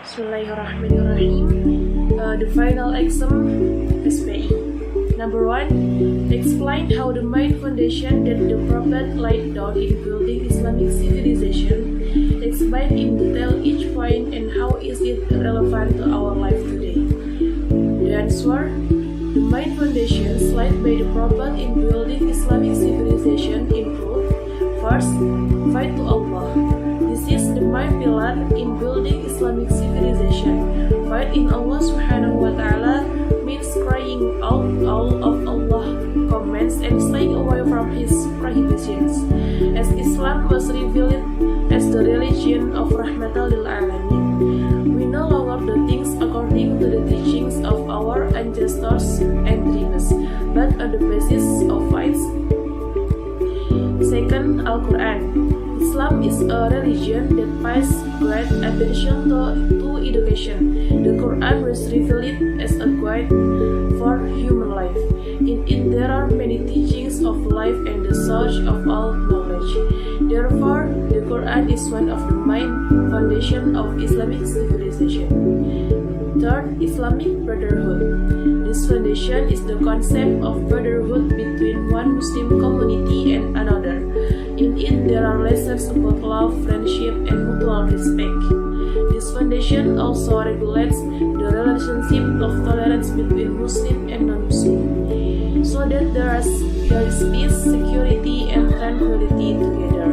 Bismillahirrahmanirrahim. The final exam SPI. Number 1. Explain how the main foundation that the Prophet laid down in building Islamic civilization. Explain in detail each point and how is it relevant to our life today. The answer. The main foundations laid by the Prophet in building Islamic civilization include: first, fight to Allah. This is the main pillar in building Islamic civilization. Fight in Allah subhanahu wa ta'ala means crying out all of Allah commands and staying away from His prohibitions. As Islam was revealed as the religion of Rahmatal lil Alamin, we no longer do things according to the teachings of our ancestors and tribes, but on the basis of fights. Second, Al-Quran. Islam is a religion that pays great attention to education. The Quran was revealed as a guide for human life. In it there are many teachings of life and the source of all knowledge. Therefore, the Quran is one of the main foundation of Islamic civilization. Third, Islamic brotherhood. This foundation is the concept of brotherhood between one Muslim community and another. In it, there are lessons about love, friendship, and mutual respect. This foundation also regulates the relationship of tolerance between Muslim and non-Muslim, so that there is peace, security, and tranquility together.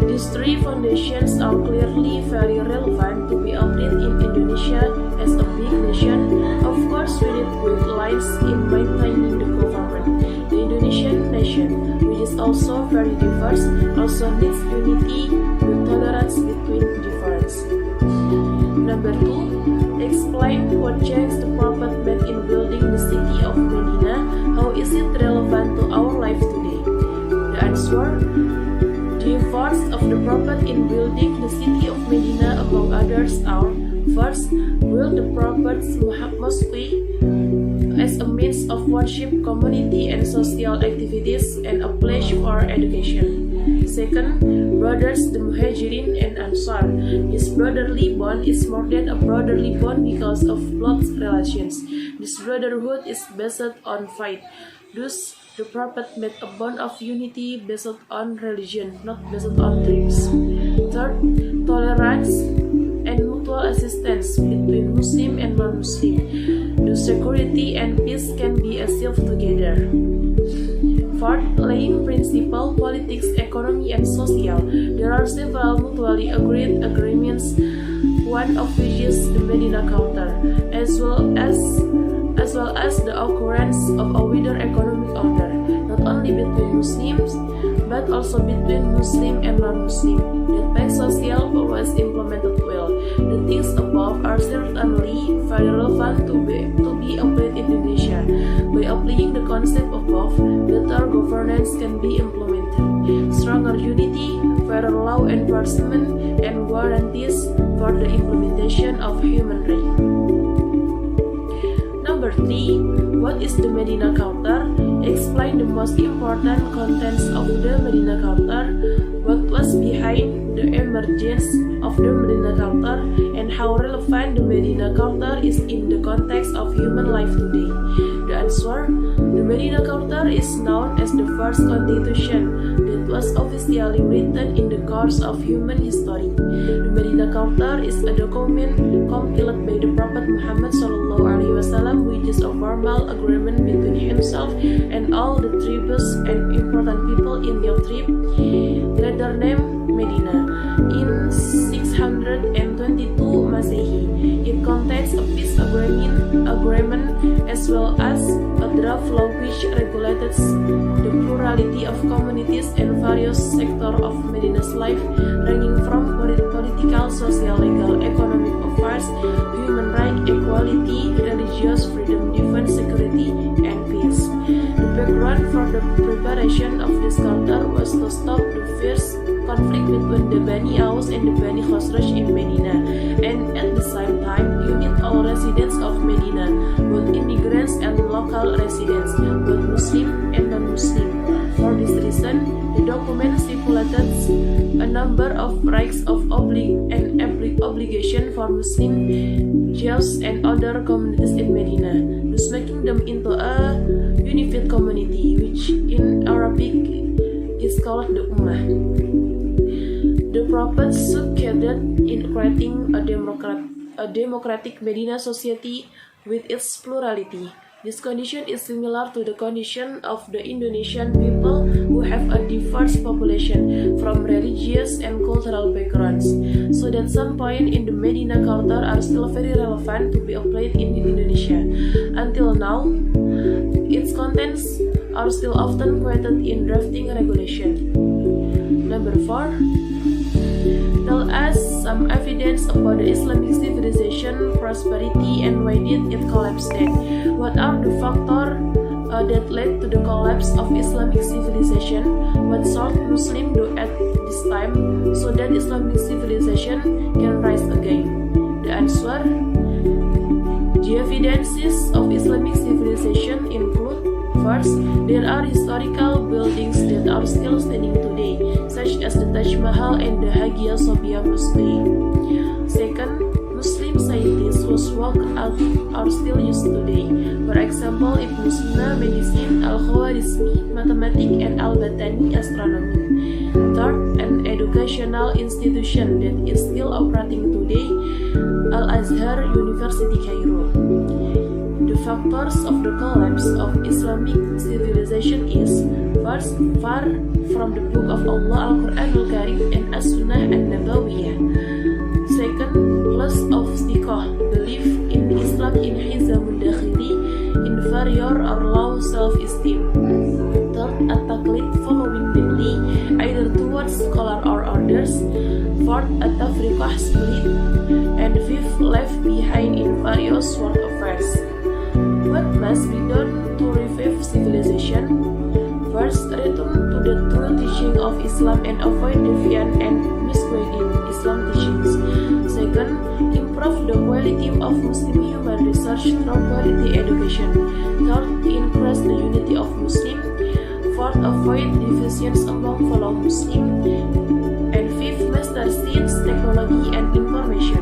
These three foundations are clearly very relevant to be applied in Indonesia as a big nation. Of course, we need guidelines in maintaining the government. The Indonesian nation, which is also very diverse, also needs unity with tolerance between difference. Number 2. Explain what change the Prophet made in building the city of Medina. How is it relevant to our life today? The answer. The efforts of the Prophet in building the city of Medina, among others, are: first, build the Prophet's mosque as a means of worship, community, and social activities, and a place for education. Second, brothers the Muhajirin and Ansar. This brotherly bond is more than a brotherly bond because of blood relations. This brotherhood is based on faith. Thus, the Prophet made a bond of unity based on religion, not based on tribes. Third, tolerance and mutual assistance between Muslim and non-Muslim. The security and peace can be achieved together. Fourth, laying principle, politics, economy, and social. There are several mutually agreed agreements, one of which is the Medina Charter, as well as the occurrence of a wider economic order, not only between Muslims, but also between Muslim and non-Muslim, that makes social always implemented well. The things above are certainly very relevant to be applied in Indonesia. By applying the concept above, better governance can be implemented. Stronger unity, fairer law enforcement, and guarantees for the implementation of human rights. Number 3. What is the Medina Charter? Explain the most important contents of the Medina Charter. What was behind the emergence of the Medina Charter, and how relevant the Medina Charter is in the context of human life today. The answer. The Medina Charter is known as the first constitution that was officially written in the course of human history. The Medina Charter is a document compiled by the Prophet Muhammad SAW, which is a formal agreement between himself and all the tribes and important people in their tribe, later named Medina, in 622 Masehi. It contains a peace agreement as well as a draft law which regulates the plurality of communities and various sectors of Medina's life, ranging from political, social, legal, economic affairs, human rights, equality, religious freedom, defense, security, and peace. The background for the preparation of this charter was to stop the fierce conflict between the Bani Aus and the Bani Khosraj in Medina, and at the same time unite all residents of Medina, both immigrants and local residents, both Muslim and non-Muslim. For this reason, the document stipulated a number number of rights of obligation for Muslim, Jews, and other communities in Medina, thus making them into a unified community, which in Arabic is called the Ummah. The Prophet succeeded in creating a democratic Medina society with its plurality. This condition is similar to the condition of the Indonesian people who have a diverse population from religious and cultural backgrounds, so that some point in the Medina culture are still very relevant to be applied in Indonesia. Until now, its contents are still often quoted in drafting regulation. Number 4. Tell us some evidence about the Islamic civilization, prosperity, and why did it collapse then? What are the factors that led to the collapse of Islamic civilization? What should Muslims do at this time so that Islamic civilization can rise again? The answer: the evidences of Islamic civilization include: first, there are historical buildings that are still standing today, such as the Taj Mahal and the Hagia Sophia Mosque. Second, Muslim scientists whose work are still used today. For example, Ibn Sina, medicine, Al-Khwarizmi, mathematics, and Al-Batani, astronomy. Third, an educational institution that is still operating today, Al-Azhar University, Cairo. The factors of the collapse of Islamic civilization is: first, far from the Book of Allah, Al-Quran Al-Karim, and As-Sunnah An-Nabawiyah. Second, loss of thiqah, belief in Islam in Hizamul Dakhili, inferior or low self-esteem. Third, at-taqlid, following blindly, either towards scholar or others. Fourth, at-tafriqah, split. And fifth, left behind in various world affairs. What must be done to revive civilization? First, return to the true teaching of Islam and avoid deviant and misguided Islam teachings. Second, improve the quality of Muslim human research through quality education. Third, increase the unity of Muslims. Fourth, avoid divisions among fellow Muslims. And fifth, master science, technology, and information.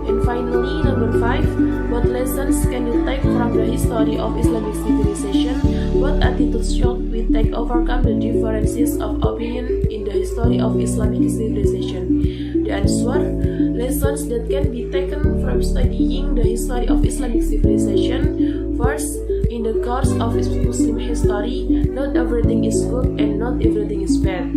And finally, number 5, what lessons can you take from the history of Islamic civilization? What attitudes should we take to overcome the differences of opinion in the history of Islamic civilization? The answer: lessons that can be taken from studying the history of Islamic civilization. First, in the course of Muslim history, not everything is good and not everything is bad.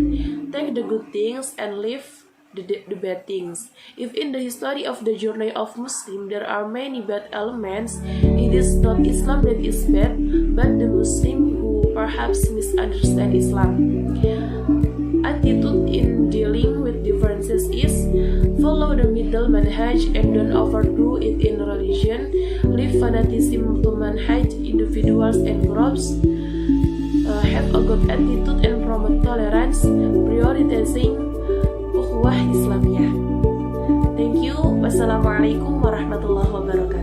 Take the good things and leave the bad things. If in the history of the journey of Muslim there are many bad elements, it is not Islam that is bad, but the Muslim who perhaps misunderstand Islam. Attitude in dealing with differences is: follow the middle manhaj and don't overdo it in religion. Leave fanaticism to manhaj individuals and groups. Have a good attitude and promote tolerance, prioritizing ukhuwah Islamiyah. Thank you. Wassalamualaikum warahmatullahi wabarakatuh.